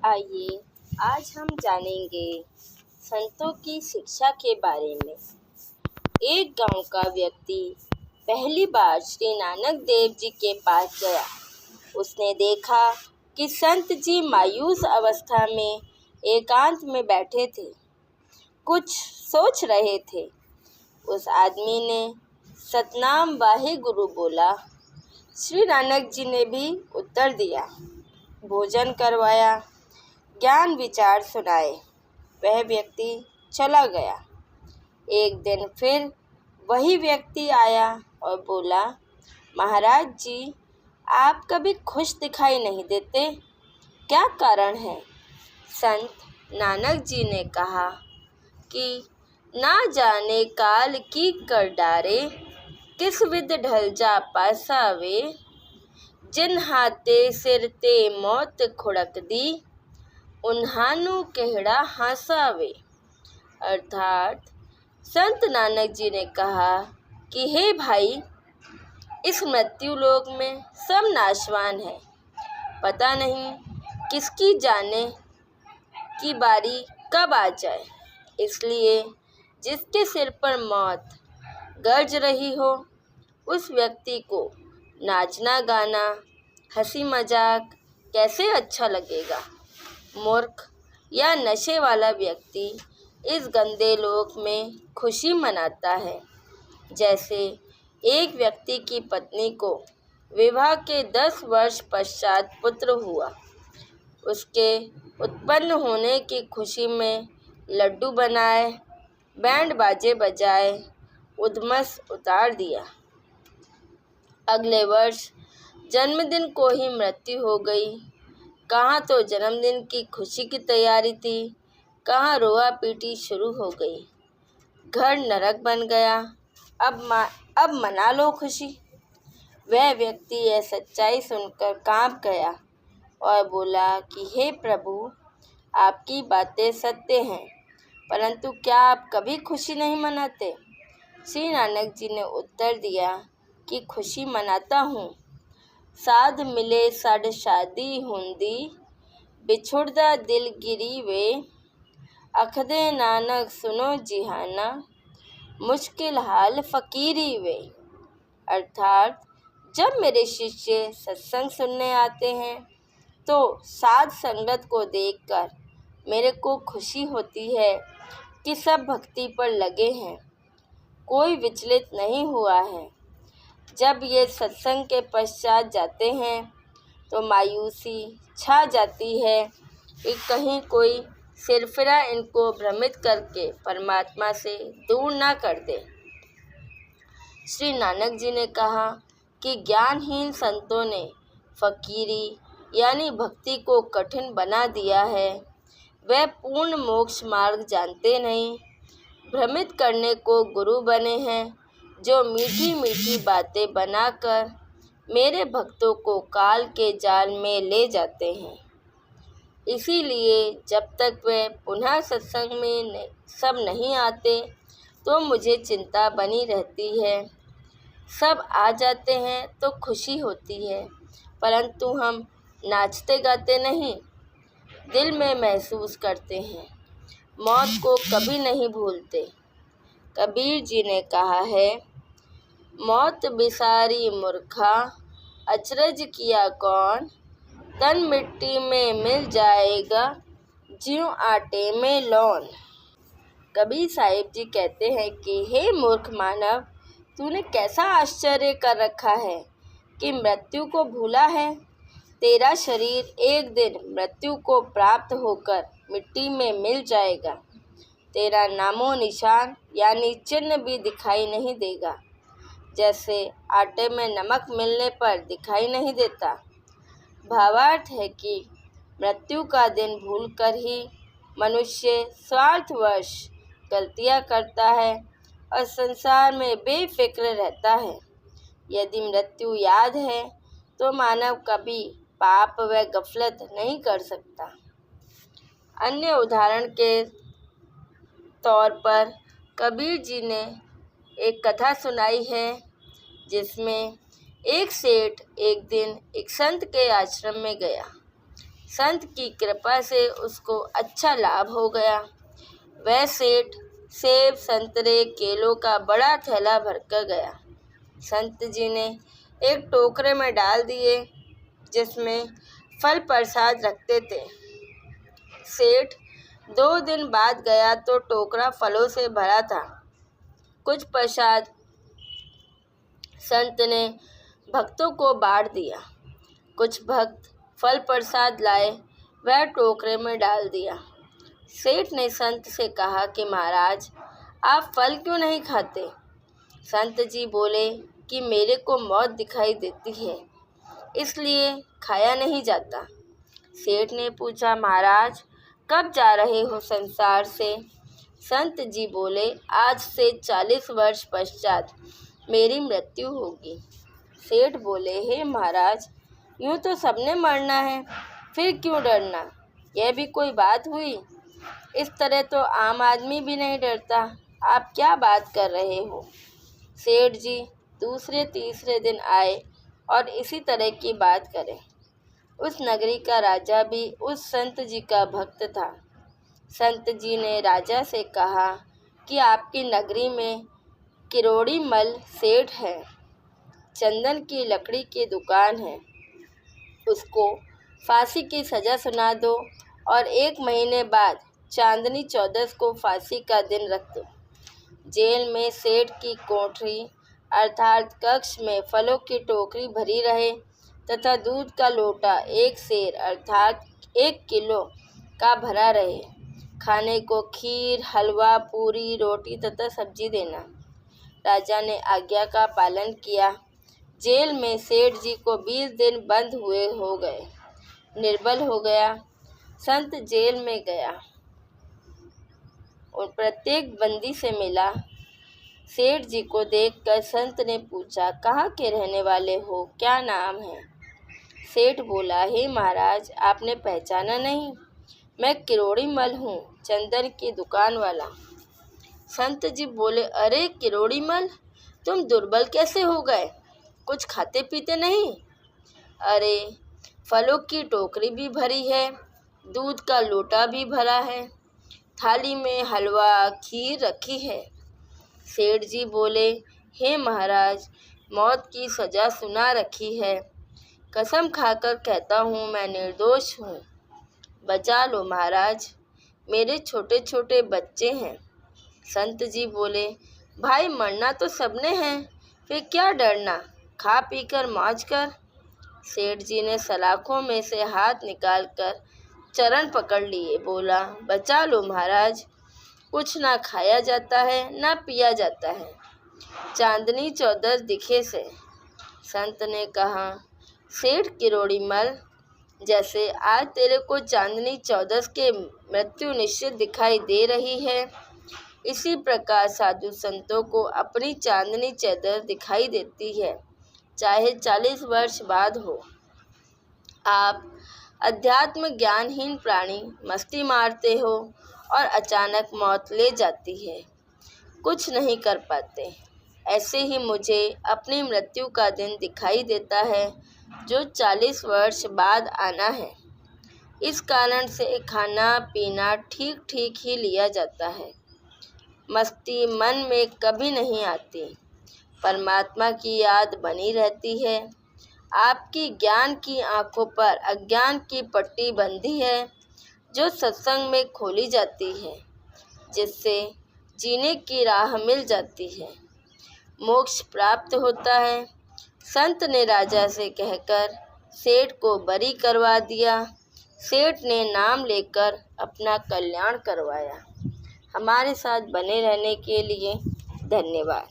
आइए आज हम जानेंगे संतों की शिक्षा के बारे में। एक गांव का व्यक्ति पहली बार श्री नानक देव जी के पास गया। उसने देखा कि संत जी मायूस अवस्था में एकांत में बैठे थे, कुछ सोच रहे थे। उस आदमी ने सतनाम वाहे गुरु बोला। श्री नानक जी ने भी उत्तर दिया, भोजन करवाया, ज्ञान विचार सुनाए। वह व्यक्ति चला गया। एक दिन फिर वही व्यक्ति आया और बोला, महाराज जी, आप कभी खुश दिखाई नहीं देते, क्या कारण है? संत नानक जी ने कहा कि ना जाने काल की कर डारे, किस विध ढल जा पासावे। जिन हाथे सिर ते मौत खुड़क दी, उन्हानु केहड़ा हासावे। अर्थात संत नानक जी ने कहा कि हे भाई, इस मृत्यु लोक में सब नाशवान है। पता नहीं किसकी जाने की बारी कब आ जाए। इसलिए जिसके सिर पर मौत गरज रही हो, उस व्यक्ति को नाचना गाना, हंसी मजाक कैसे अच्छा लगेगा। मूर्ख या नशे वाला व्यक्ति इस गंदे लोक में खुशी मनाता है। जैसे एक व्यक्ति की पत्नी को विवाह के 10 वर्ष पश्चात पुत्र हुआ। उसके उत्पन्न होने की खुशी में लड्डू बनाए, बैंड बाजे बजाए, उधमस उतार दिया। अगले वर्ष जन्मदिन को ही मृत्यु हो गई। कहाँ तो जन्मदिन की खुशी की तैयारी थी, कहाँ रोआ पीटी शुरू हो गई। घर नरक बन गया। अब मना लो खुशी। वह व्यक्ति यह सच्चाई सुनकर कांप गया और बोला कि हे प्रभु, आपकी बातें सत्य हैं, परंतु क्या आप कभी खुशी नहीं मनाते? श्री नानक जी ने उत्तर दिया कि खुशी मनाता हूँ। साध मिले सड़ शादी हुंदी, बिछुड़दा दिल गिरी वे। अखदे नानक सुनो जिहाना, मुश्किल हाल फकीरी वे। अर्थात जब मेरे शिष्य सत्संग सुनने आते हैं तो साध संगत को देखकर मेरे को खुशी होती है कि सब भक्ति पर लगे हैं, कोई विचलित नहीं हुआ है। जब ये सत्संग के पश्चात जाते हैं तो मायूसी छा जाती है कि कहीं कोई सिरफिरा इनको भ्रमित करके परमात्मा से दूर ना कर दे। श्री नानक जी ने कहा कि ज्ञानहीन संतों ने फकीरी यानी भक्ति को कठिन बना दिया है। वे पूर्ण मोक्ष मार्ग जानते नहीं, भ्रमित करने को गुरु बने हैं, जो मीठी मीठी बातें बनाकर मेरे भक्तों को काल के जाल में ले जाते हैं। इसीलिए जब तक वे पुनः सत्संग में सब नहीं आते तो मुझे चिंता बनी रहती है। सब आ जाते हैं तो खुशी होती है, परंतु हम नाचते गाते नहीं, दिल में महसूस करते हैं, मौत को कभी नहीं भूलते। कबीर जी ने कहा है, मौत बिसारी मूर्खा, अचरज किया कौन। तन मिट्टी में मिल जाएगा, ज्यों आटे में लौन। कबीर साहिब जी कहते हैं कि हे मूर्ख मानव, तूने कैसा आश्चर्य कर रखा है कि मृत्यु को भूला है। तेरा शरीर एक दिन मृत्यु को प्राप्त होकर मिट्टी में मिल जाएगा। तेरा नामो निशान यानी चिन्ह भी दिखाई नहीं देगा, जैसे आटे में नमक मिलने पर दिखाई नहीं देता। भावार्थ है कि मृत्यु का दिन भूलकर ही मनुष्य स्वार्थवश गलतियां करता है और संसार में बेफिक्र रहता है। यदि मृत्यु याद है तो मानव कभी पाप व गफलत नहीं कर सकता। अन्य उदाहरण के तौर पर कबीर जी ने एक कथा सुनाई है, जिसमें एक सेठ एक दिन एक संत के आश्रम में गया। संत की कृपा से उसको अच्छा लाभ हो गया। वह सेठ सेब, संतरे, केलों का बड़ा थैला भरकर गया। संत जी ने एक टोकरे में डाल दिए जिसमें फल प्रसाद रखते थे। सेठ 2 दिन बाद गया तो टोकरा फलों से भरा था। कुछ प्रसाद संत ने भक्तों को बांट दिया। कुछ भक्त फल प्रसाद लाए, वह टोकरे में डाल दिया। सेठ ने संत से कहा कि महाराज, आप फल क्यों नहीं खाते? संत जी बोले कि मेरे को मौत दिखाई देती है, इसलिए खाया नहीं जाता। सेठ ने पूछा, महाराज कब जा रहे हो संसार से? संत जी बोले, आज से 40 वर्ष पश्चात मेरी मृत्यु होगी। सेठ बोले, हे महाराज, यूँ तो सबने मरना है, फिर क्यों डरना? यह भी कोई बात हुई? इस तरह तो आम आदमी भी नहीं डरता। आप क्या बात कर रहे हो? सेठ जी दूसरे तीसरे दिन आए और इसी तरह की बात करें। उस नगरी का राजा भी उस संत जी का भक्त था। संत जी ने राजा से कहा कि आपकी नगरी में किरोड़ी मल सेठ है, चंदन की लकड़ी की दुकान है, उसको फांसी की सज़ा सुना दो और 1 महीने बाद चांदनी 14 को फांसी का दिन रख दो। जेल में सेठ की कोठरी अर्थात कक्ष में फलों की टोकरी भरी रहे तथा दूध का लोटा 1 सेर अर्थात 1 किलो का भरा रहे। खाने को खीर, हलवा, पूरी, रोटी तथा सब्जी देना। राजा ने आज्ञा का पालन किया। जेल में सेठ जी को 20 दिन बंद हुए हो गए। निर्बल हो गया। संत जेल में गया और प्रत्येक बंदी से मिला। सेठ जी को देखकर संत ने पूछा, कहाँ के रहने वाले हो, क्या नाम है? सेठ बोला, हे महाराज, आपने पहचाना नहीं? मैं किरोड़ी मल हूँ, चंदन की दुकान वाला। संत जी बोले, अरे किरोड़ी मल, तुम दुर्बल कैसे हो गए? कुछ खाते पीते नहीं? अरे फलों की टोकरी भी भरी है, दूध का लोटा भी भरा है, थाली में हलवा खीर रखी है। सेठ जी बोले, हे महाराज, मौत की सज़ा सुना रखी है। कसम खाकर कहता हूँ मैं निर्दोष हूँ, बचा लो महाराज, मेरे छोटे छोटे बच्चे हैं। संत जी बोले, भाई मरना तो सबने है, फिर क्या डरना, खा पी कर मौज कर। सेठ जी ने सलाखों में से हाथ निकालकर चरण पकड़ लिए। बोला, बचा लो महाराज, कुछ ना खाया जाता है ना पिया जाता है, चांदनी 14 दिखे से। संत ने कहा, सेठ किरोड़ी मल, जैसे आज तेरे को चांदनी 14 के मृत्यु निश्चित दिखाई दे रही है, इसी प्रकार साधु संतों को अपनी चांदनी 14 दिखाई देती है, चाहे 40 वर्ष बाद हो। आप अध्यात्म ज्ञानहीन प्राणी मस्ती मारते हो और अचानक मौत ले जाती है, कुछ नहीं कर पाते। ऐसे ही मुझे अपनी मृत्यु का दिन दिखाई देता है जो 40 वर्ष बाद आना है। इस कारण से खाना पीना ठीक ठीक ही लिया जाता है। मस्ती मन में कभी नहीं आती, परमात्मा की याद बनी रहती है। आपकी ज्ञान की आँखों पर अज्ञान की पट्टी बंधी है जो सत्संग में खोली जाती है, जिससे जीने की राह मिल जाती है, मोक्ष प्राप्त होता है। संत ने राजा से कहकर सेठ को बरी करवा दिया। सेठ ने नाम लेकर अपना कल्याण करवाया। हमारे साथ बने रहने के लिए धन्यवाद।